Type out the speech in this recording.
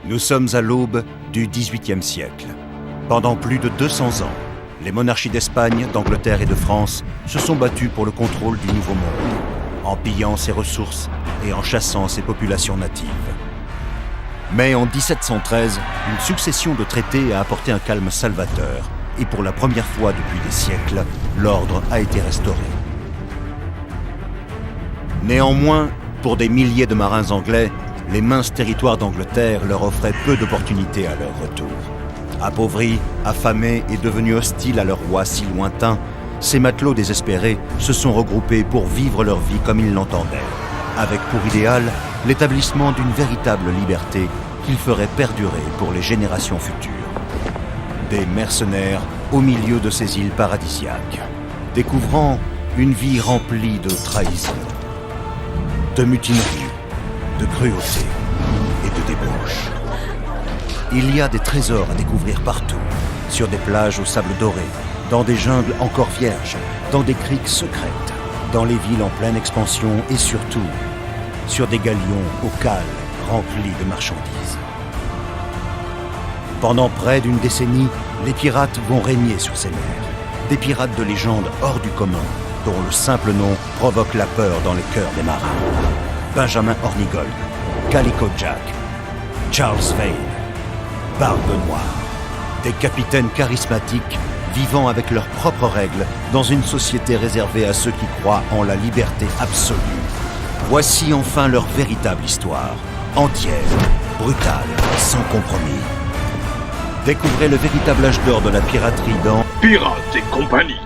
Nous sommes à l'aube du XVIIIe siècle. Pendant plus de 200 ans, les monarchies d'Espagne, d'Angleterre et de France se sont battues pour le contrôle du Nouveau Monde, en pillant ses ressources et en chassant ses populations natives. Mais en 1713, une succession de traités a apporté un calme salvateur, et pour la première fois depuis des siècles, l'ordre a été restauré. Néanmoins, pour des milliers de marins anglais, les minces territoires d'Angleterre leur offraient peu d'opportunités à leur retour. Appauvris, affamés et devenus hostiles à leur roi si lointain, ces matelots désespérés se sont regroupés pour vivre leur vie comme ils l'entendaient, avec pour idéal l'établissement d'une véritable liberté qu'ils feraient perdurer pour les générations futures. Des mercenaires au milieu de ces îles paradisiaques, découvrant une vie remplie de trahison, de mutinerie, de cruauté et de débauche. Il y a des trésors à découvrir partout, sur des plages au sable doré, dans des jungles encore vierges, dans des criques secrètes, dans les villes en pleine expansion et surtout, sur des galions aux cales remplis de marchandises. Pendant près d'une décennie, les pirates vont régner sur ces mers. Des pirates de légende hors du commun, dont le simple nom provoque la peur dans les cœurs des marins. Benjamin Hornigold, Calico Jack, Charles Vane, Barbe Noire. Des capitaines charismatiques vivant avec leurs propres règles dans une société réservée à ceux qui croient en la liberté absolue. Voici enfin leur véritable histoire, entière, brutale, sans compromis. Découvrez le véritable âge d'or de la piraterie dans Pirates et compagnie.